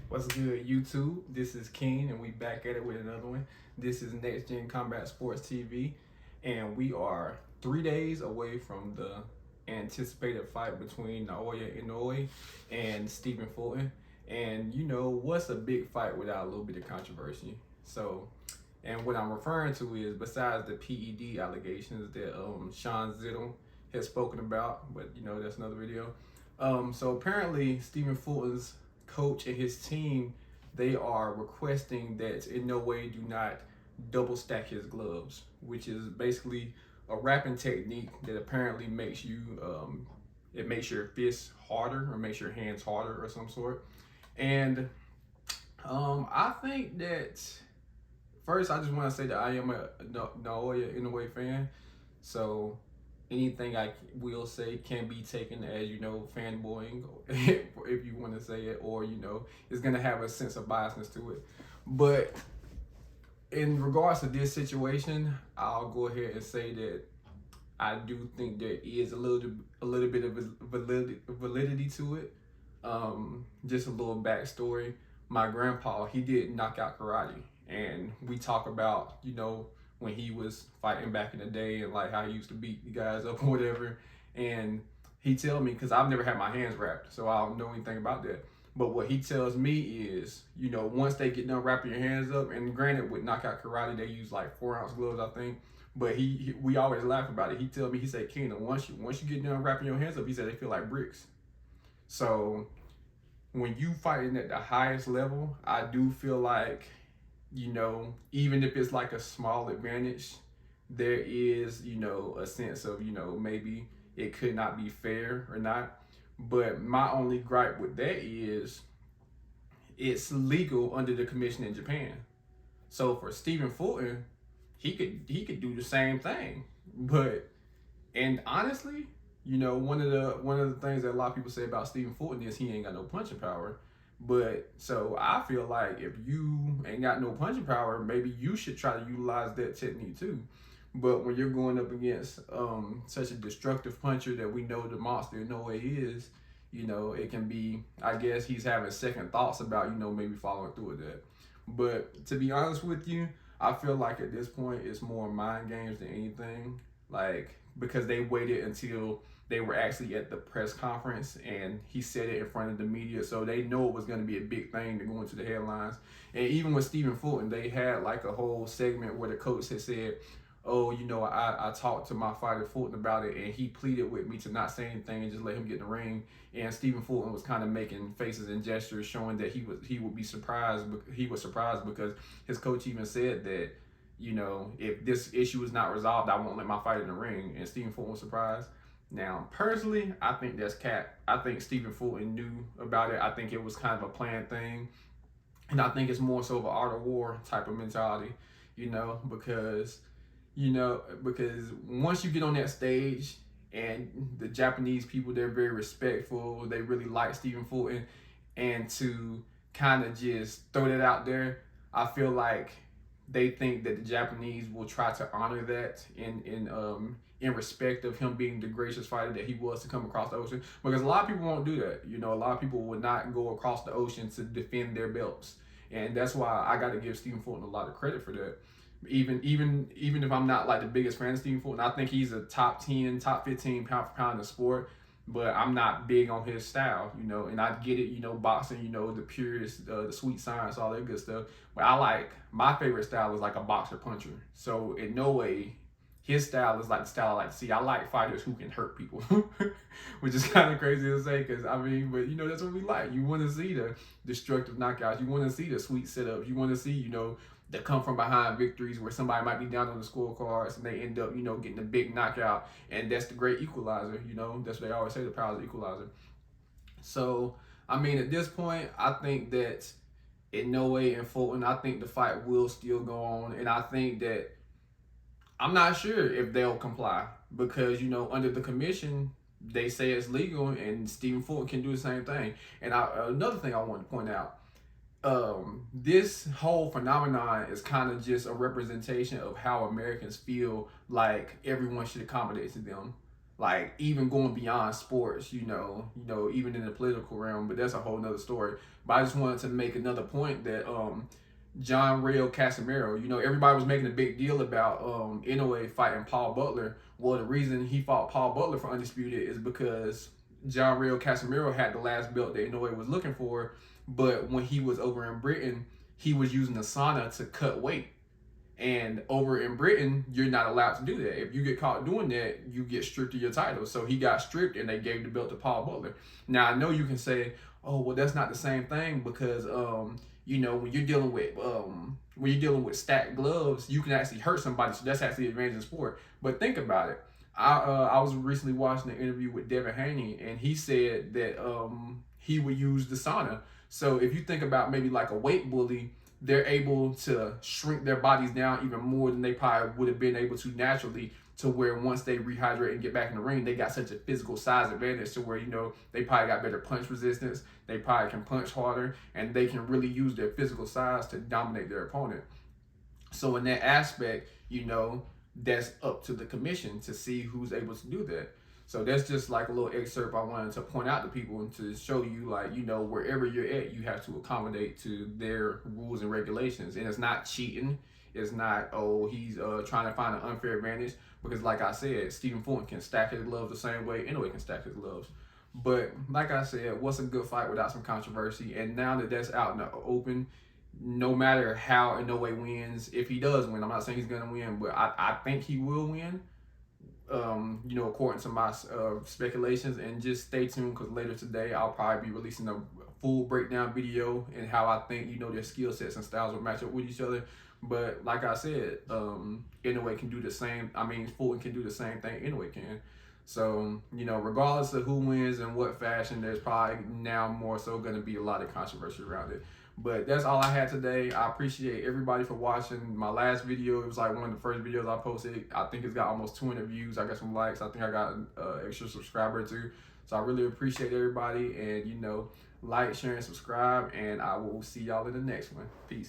What's good, YouTube? This is King, and we back at it with another one. This is Next Gen Combat Sports TV, and we are 3 days away from the anticipated fight between Naoya Inoue and Stephen Fulton. And you know what's a big fight without a little bit of controversy? So, and what I'm referring to is besides the PED allegations that Sean Zittle has spoken about, but you know that's another video. So apparently Stephen Fulton's coach and his team, they are requesting that in no way do not double stack his gloves, which is basically a wrapping technique that apparently makes you it makes your fists harder or makes your hands harder or some sort. And I think that first I just want to say that I am a Naoya Inoue fan, so anything I will say can be taken as fanboying, if you want to say it, or it's gonna have a sense of biasness to it. But in regards to this situation, I'll go ahead and say that I do think there is a little bit of validity to it. Just a little backstory. My grandpa, he did knockout karate, and we talk about when he was fighting back in the day and like how he used to beat the guys up or whatever. And he tell me, because I've never had my hands wrapped, so I don't know anything about that. But what he tells me is, once they get done wrapping your hands up, and granted with knockout karate they use like 4-ounce gloves, I think. But we always laugh about it. He tell me, he said, Kingdom, once you get done wrapping your hands up, he said they feel like bricks. So when you fighting at the highest level, I do feel like, even if it's like a small advantage, there is, a sense of, maybe it could not be fair or not. But my only gripe with that is it's legal under the commission in Japan. So for Stephen Fulton, he could do the same thing. But and honestly, one of the things that a lot of people say about Stephen Fulton is he ain't got no punching power. But so I feel like if you ain't got no punching power, maybe you should try to utilize that technique too. But when you're going up against such a destructive puncher that we know the monster Inoue is, it can be, I guess he's having second thoughts about, maybe following through with that. But to be honest with you, I feel like at this point it's more mind games than anything. Like, because they waited until they were actually at the press conference and he said it in front of the media, so they know it was going to be a big thing to go into the headlines. And even with Stephen Fulton, they had like a whole segment where the coach had said, oh, I talked to my fighter Fulton about it, and he pleaded with me to not say anything and just let him get in the ring. And Stephen Fulton was kind of making faces and gestures showing that he would be surprised. He was surprised because his coach even said that, if this issue is not resolved, I won't let my fighter in the ring. And Stephen Fulton was surprised. Now, personally, I think that's cap. I think Stephen Fulton knew about it. I think it was kind of a planned thing. And I think it's more so of an art of war type of mentality, because because once you get on that stage and the Japanese people, they're very respectful, they really like Stephen Fulton, and to kind of just throw that out there, I feel like they think that the Japanese will try to honor that in respect of him being the gracious fighter that he was to come across the ocean. Because a lot of people won't do that. A lot of people would not go across the ocean to defend their belts. And that's why I got to give Stephen Fulton a lot of credit for that. Even if I'm not like the biggest fan of Stephen Fulton, I think he's a top 10, top 15 pound for pound in the sport. But I'm not big on his style, and I get it, boxing, the purest, the sweet science, all that good stuff. But my favorite style is like a boxer puncher. So in no way, his style is like the style I like to see. I like fighters who can hurt people, which is kind of crazy to say, because but that's what we like. You want to see the destructive knockouts. You want to see the sweet setups. You want to see, the come from behind victories where somebody might be down on the scorecards and they end up, getting a big knockout. And that's the great equalizer. That's what they always say, the power of the equalizer. So, at this point, I think that Inoue and Fulton, I think the fight will still go on. And I think that I'm not sure if they'll comply because, under the commission, they say it's legal and Stephen Fulton can do the same thing. And another thing I want to point out, this whole phenomenon is kind of just a representation of how Americans feel like everyone should accommodate to them. like even going beyond sports, even in the political realm, but that's a whole nother story. But I just wanted to make another point that John Rail Casimiro, everybody was making a big deal about Inoue fighting Paul Butler. Well, the reason he fought Paul Butler for Undisputed is because John Rail Casimiro had the last belt that Inoue was looking for, but when he was over in Britain, he was using the sauna to cut weight. And over in Britain, you're not allowed to do that. If you get caught doing that, you get stripped of your title. So he got stripped and they gave the belt to Paul Butler. Now, I know you can say, oh, well, that's not the same thing because, when you're dealing with stacked gloves, you can actually hurt somebody. So that's actually the advantage in sport. But think about it. I was recently watching an interview with Devin Haney, and he said that he would use the sauna. So if you think about maybe like a weight bully, they're able to shrink their bodies down even more than they probably would have been able to naturally, to where once they rehydrate and get back in the ring, they got such a physical size advantage to where, they probably got better punch resistance, they probably can punch harder, and they can really use their physical size to dominate their opponent. So in that aspect, that's up to the commission to see who's able to do that. So that's just like a little excerpt I wanted to point out to people and to show you, like, wherever you're at, you have to accommodate to their rules and regulations. And it's not cheating. It's not, oh, he's trying to find an unfair advantage. Because like I said, Stephen Fulton can stack his gloves the same way Inoue can stack his gloves. But like I said, what's a good fight without some controversy? And now that that's out in the open, no matter how Inoue wins, if he does win, I'm not saying he's going to win, but I think he will win. According to my speculations, and just stay tuned because later today I'll probably be releasing a full breakdown video and how I think their skill sets and styles will match up with each other. But like I said, Inoue can do the same. I mean, Fulton can do the same thing Inoue can. So regardless of who wins and what fashion, there's probably now more so going to be a lot of controversy around it. But that's all I had today. I appreciate everybody for watching. My last video, it was like one of the first videos I posted. I think it's got almost 200 views. I got some likes. I think I got an extra subscriber too. So I really appreciate everybody. And, like, share, and subscribe. And I will see y'all in the next one. Peace.